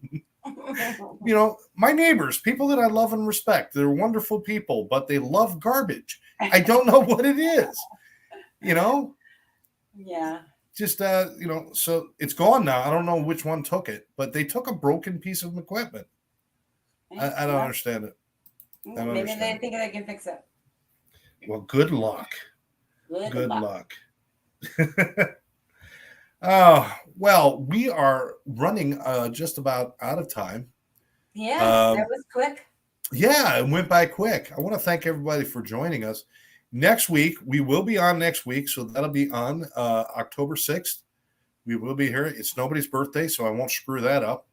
My neighbors, people that I love and respect, they're wonderful people, but they love garbage. I don't know what it is, Yeah. Just, so it's gone now. I don't know which one took it, but they took a broken piece of equipment. I don't understand it. Maybe they think they can fix it. Well, good luck. Good luck. Oh, well, we are running just about out of time. Yeah, that was quick. Yeah, it went by quick. I want to thank everybody for joining us. Next week, we will be on next week, so that'll be on October 6th. We will be here. It's nobody's birthday, so I won't screw that up.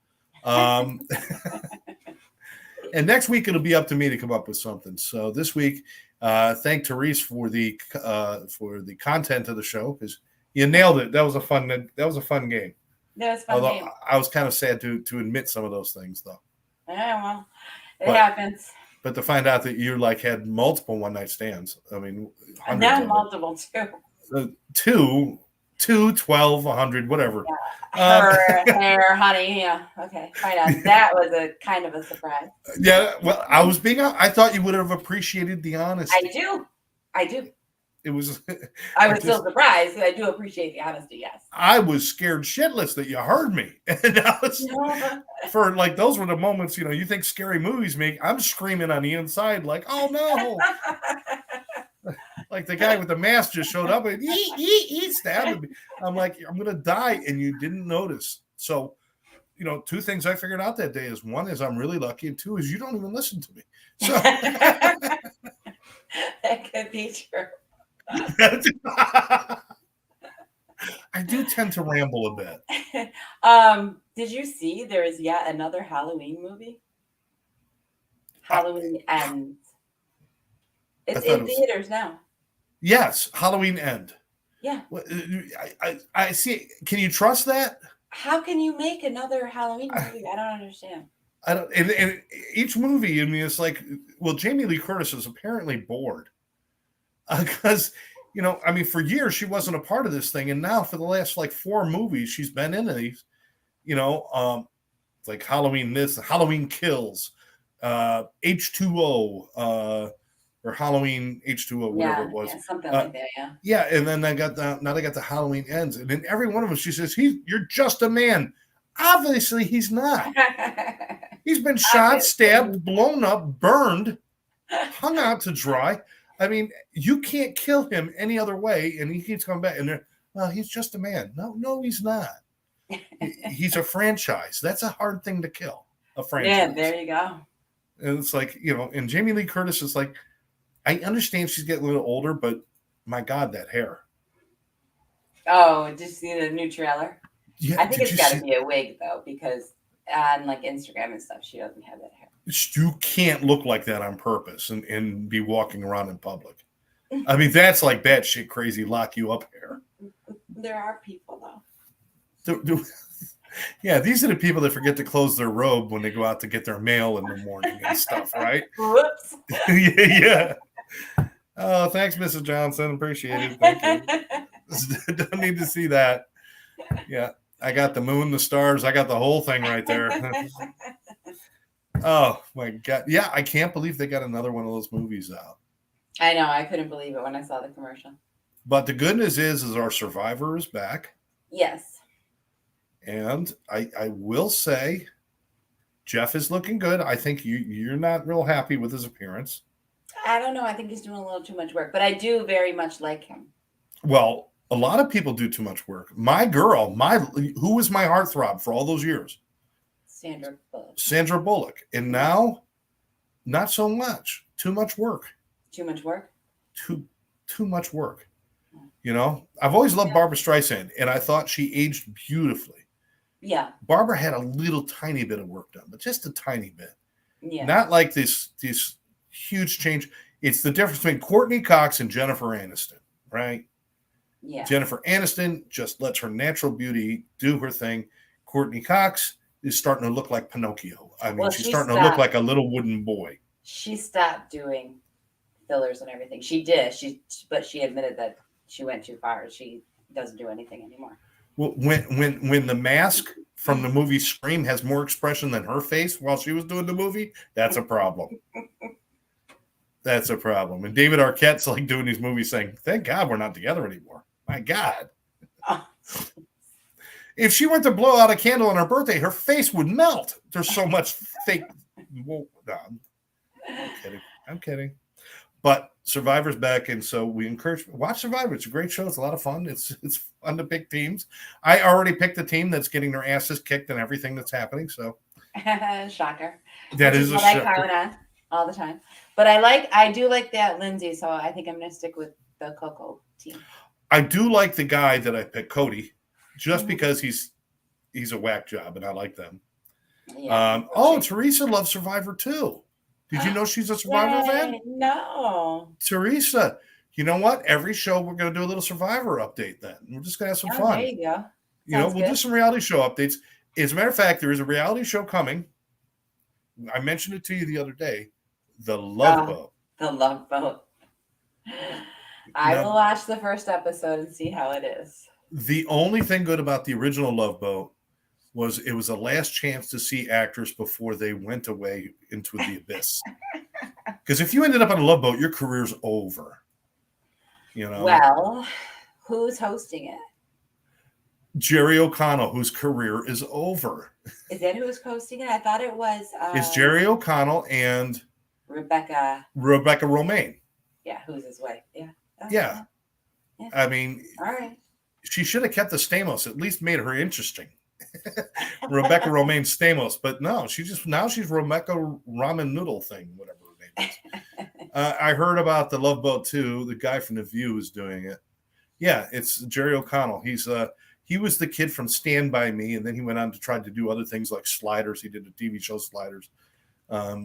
And next week, it'll be up to me to come up with something. So this week, thank Therese for the content of the show because you nailed it. That was a fun game. That was a fun game. I was kind of sad to admit some of those things, though. Yeah, well, it happens. But to find out that you had multiple one-night stands, I mean, not multiple too. 2, 12, 100, whatever. Hair, honey. Yeah. Okay. Find out. That was a kind of a surprise. Yeah. Well, I thought you would have appreciated the honesty. I do. It was. I was still surprised. I do appreciate the honesty. Yes. I was scared shitless that you heard me, and I was for those were the moments. You think scary movies make. I'm screaming on the inside like, oh no. Like the guy with the mask just showed up and he stabbed me. I'm like, I'm gonna die, and you didn't notice. So, 2 things I figured out that day is one is I'm really lucky, and 2 is you don't even listen to me. So that could be true. I do tend to ramble a bit. Did you see there is yet another Halloween movie? Halloween Ends. It's in theaters now. Yes, Halloween End. Yeah. I see. Can you trust that? How can you make another Halloween movie? I don't understand. I don't. And each movie, I mean, it's like, well, Jamie Lee Curtis is apparently bored because, I mean, for years she wasn't a part of this thing, and now for the last 4 movies she's been in these, like Halloween Halloween Kills, H2O, or Halloween H2O, whatever it was. Yeah, something like that, yeah. Yeah, and then now they got the Halloween Ends. And in every one of them, she says, you're just a man. Obviously, he's not. He's been shot, stabbed, blown up, burned, hung out to dry. I mean, you can't kill him any other way, and he keeps coming back. And he's just a man. No, he's not. He's a franchise. That's a hard thing to kill, a franchise. Yeah, there you go. And it's like, and Jamie Lee Curtis is like, I understand she's getting a little older, but my God, that hair. Oh, did you see the new trailer? Yeah, I think it's got to be a wig, though, because on Instagram and stuff, she doesn't have that hair. You can't look like that on purpose and be walking around in public. I mean, that's like batshit crazy, lock you up hair. There are people, though. Yeah, these are the people that forget to close their robe when they go out to get their mail in the morning and stuff, right? Whoops. Yeah. Oh, thanks, Mrs. Johnson. Appreciate it. Thank you. Don't need to see that. Yeah, I got the moon, the stars. I got the whole thing right there. Oh, my God. Yeah, I can't believe they got another one of those movies out. I know. I couldn't believe it when I saw the commercial. But the good news is our Survivor is back. Yes. And I will say, Jeff is looking good. I think you're not real happy with his appearance. I don't know. I think he's doing a little too much work, but I do very much like him. Well, a lot of people do too much work. My girl, who was my heartthrob for all those years, Sandra Bullock. And now, not so much. Too much work. Too much work? Too much work. You know, I've always loved Barbara Streisand, and I thought she aged beautifully. Yeah. Barbara had a little tiny bit of work done, but just a tiny bit. Yeah. Not like this huge change. It's the difference between Courtney Cox and Jennifer Aniston, right? Yeah. Jennifer Aniston just lets her natural beauty do her thing. Courtney Cox is starting to look like Pinocchio. I mean, she's starting to look like a little wooden boy. She stopped doing fillers and everything. She did. But she admitted that she went too far. She doesn't do anything anymore. Well, when the mask from the movie Scream has more expression than her face while she was doing the movie, that's a problem. That's a problem. And David Arquette's like doing these movies saying, "Thank God we're not together anymore." My God. If she went to blow out a candle on her birthday, her face would melt. There's so much fake. Well, no, I'm kidding. But Survivor's back, and so we watch Survivor. It's a great show. It's a lot of fun. It's fun to pick teams. I already picked the team that's getting their asses kicked and everything that's happening. So shocker. That is a shocker. I count on all the time. But I do like that Lindsay, so I think I'm gonna stick with the Coco team. I do like the guy that I picked, Cody, just because he's a whack job, and I like them. Yeah, Teresa loves Survivor too. Did you know she's a Survivor fan? No. Teresa, you know what? Every show we're going to do a little Survivor update then. We're just going to have some fun. There you go. We'll do some reality show updates. As a matter of fact, there is a reality show coming. I mentioned it to you the other day. The Love Boat. The Love Boat. I will watch the first episode and see how it is. The only thing good about the original Love Boat was it was a last chance to see actors before they went away into the abyss. Because if you ended up on a Love Boat, your career's over. Well, who's hosting it? Jerry O'Connell, whose career is over. Is that who's hosting it? I thought it was. It's Jerry O'Connell and Rebecca Romaine. Yeah, who's his wife? Yeah. Yeah. I mean, all right. She should have kept the Stamos, at least made her interesting. Rebecca Romaine Stamos, but no, she's Rebecca Ramen Noodle thing, whatever her name is. I heard about the Love Boat too. The guy from The View is doing it. Yeah, it's Jerry O'Connell. He was the kid from Stand By Me, and then he went on to try to do other things like Sliders. He did a TV show, Sliders.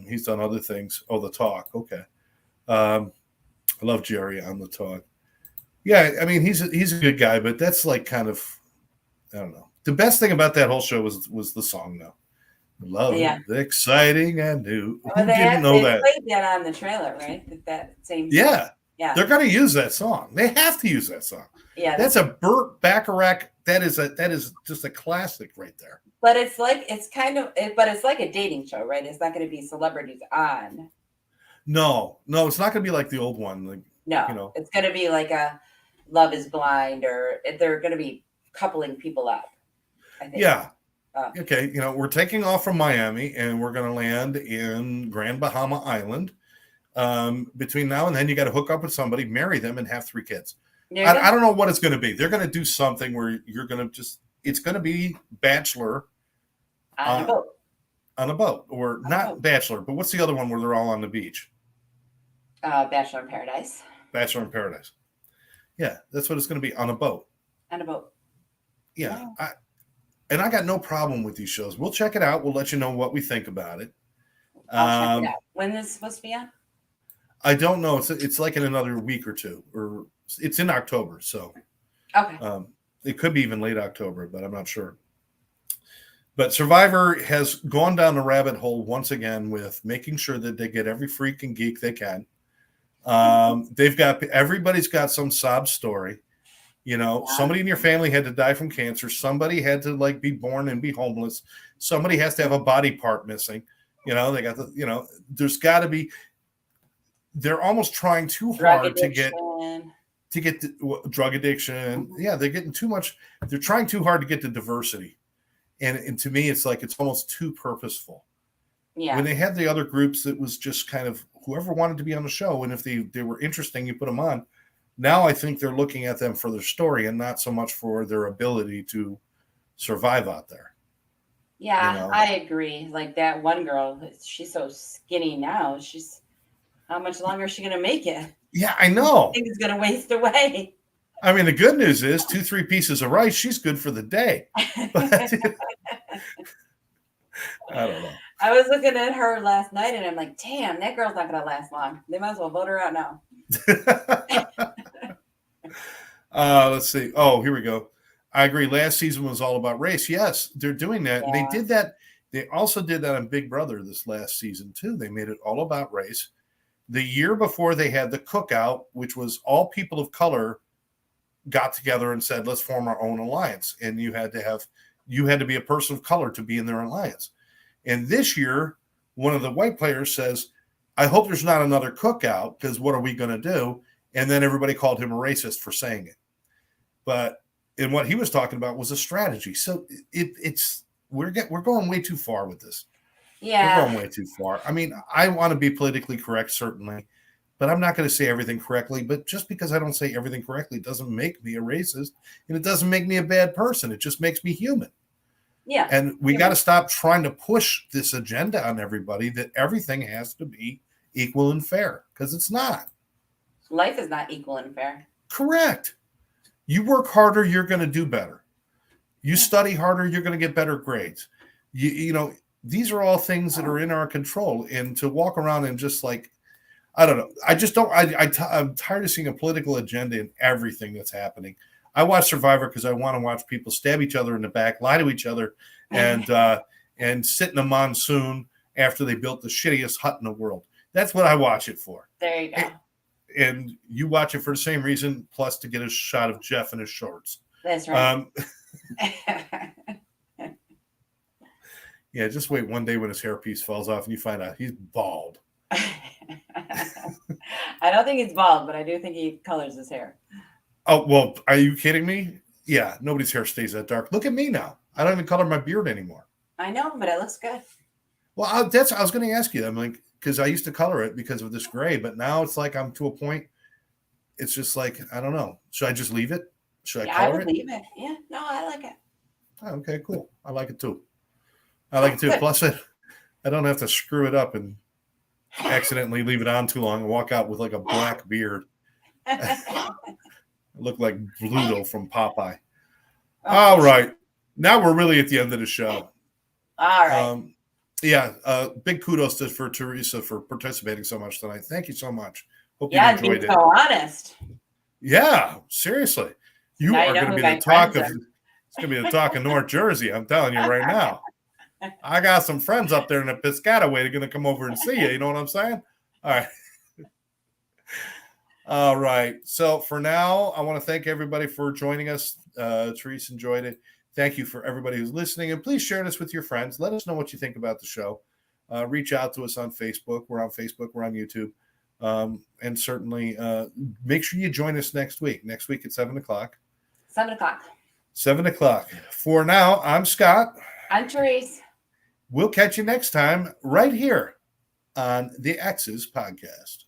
He's done other things. Oh, The Talk. Okay. I love Jerry on The Talk. Yeah, I mean, he's a good guy, but that's like kind of, I don't know. The best thing about that whole show was the song, though. Love, exciting and new. Who didn't know that? They played that on the trailer, right? That same. Yeah. They're going to use that song. They have to use that song. Yeah, that's a Burt Bacharach. That is just a classic right there. But it's like a dating show, right? It's not going to be celebrities on. No, it's not going to be like the old one. Like, no, it's going to be like a Love Is Blind, or they're going to be coupling people up. I think. Yeah. Okay. We're taking off from Miami and we're going to land in Grand Bahama Island. Between now and then, you got to hook up with somebody, marry them, and have 3 kids. I don't know what it's going to be. They're going to do something where you're going to it's going to be Bachelor on a boat. On a boat, or not Bachelor, but what's the other one where they're all on the beach? Bachelor in Paradise. Bachelor in Paradise. Yeah, that's what it's going to be, on a boat. On a boat. Yeah. I got no problem with these shows. We'll check it out. We'll let you know what we think about it. I'll check it out. When is this supposed to be on? I don't know. It's like in another week or two, or it's in October. So okay. It could be even late October, but I'm not sure. But Survivor has gone down the rabbit hole once again with making sure that they get every freak and geek they can. Everybody's got some sob story. Somebody in your family had to die from cancer. Somebody had to be born and be homeless. Somebody has to have a body part missing. They got there's got to be. They're almost trying too hard to get drug addiction. Yeah, they're getting too much. They're trying too hard to get to diversity. And to me, it's like it's almost too purposeful. Yeah. When they had the other groups, it was just kind of whoever wanted to be on the show. And if they were interesting, you put them on. Now I think they're looking at them for their story and not so much for their ability to survive out there. Yeah, I agree. Like that one girl, she's so skinny now. How much longer is she going to make it? Yeah, I know. I think it's going to waste away. I mean, the good news is 2-3 pieces of rice, she's good for the day. But I don't know. I was looking at her last night and I'm like, damn, that girl's not going to last long. They might as well vote her out now. Let's see. Oh, here we go. I agree. Last season was all about race. Yes, they're doing that. Yeah. And they did that. They also did that on Big Brother this last season, too. They made it all about race. The year before, they had the cookout, which was all people of color got together and said, let's form our own alliance. And you had to be a person of color to be in their alliance. And this year, one of the white players says, I hope there's not another cookout, because what are we going to do? And then everybody called him a racist for saying it. But and what he was talking about was a strategy. So we're going way too far with this. Yeah. We're going way too far. I mean, I want to be politically correct, certainly, but I'm not going to say everything correctly. But just because I don't say everything correctly doesn't make me a racist, and it doesn't make me a bad person. It just makes me human. Yeah. And we got to stop trying to push this agenda on everybody that everything has to be equal and fair, because it's not. Life is not equal and fair. Correct. You work harder, you're going to do better. You study harder, you're going to get better grades. You know, these are all things that are in our control. And to walk around and just like, I don't know. I just don't. I'm tired of seeing a political agenda in everything that's happening. I watch Survivor because I want to watch people stab each other in the back, lie to each other, and sit in a monsoon after they built the shittiest hut in the world. That's what I watch it for. There you go. And you watch it for the same reason, plus to get a shot of Jeff in his shorts. That's right. Yeah, just wait one day when his hairpiece falls off and you find out he's bald. I don't think he's bald, but I do think he colors his hair. Oh, well, are you kidding me? Yeah, nobody's hair stays that dark. Look at me now. I don't even color my beard anymore. I know, but it looks good. Well, I was going to ask you. I'm like, because I used to color it because of this gray, but now it's like I'm to a point. It's just like, I don't know. Should I just leave it? Should I color it? I would leave it. Yeah, no, I like it. Oh, okay, cool. I like it too. Good. Plus, I don't have to screw it up and accidentally leave it on too long and walk out with like a black beard. I look like Bluto from Popeye. All right. Now we're really at the end of the show. All right. Big kudos for Therese for participating so much tonight. Thank you so much. Hope you enjoyed it. So honest. Yeah, seriously. You are going to be the talk of. It's going to be the talk of North Jersey. I'm telling you right now. I got some friends up there in the Piscataway. They're going to come over and see you. You know what I'm saying? All right. All right. So for now, I want to thank everybody for joining us. Therese enjoyed it. Thank you for everybody who's listening. And please share this with your friends. Let us know what you think about the show. Reach out to us on Facebook. We're on Facebook. We're on YouTube. And certainly make sure you join us next week. Next week at 7 o'clock. 7 o'clock. 7 o'clock. For now, I'm Scott. I'm Therese. We'll catch you next time right here on the Exes podcast.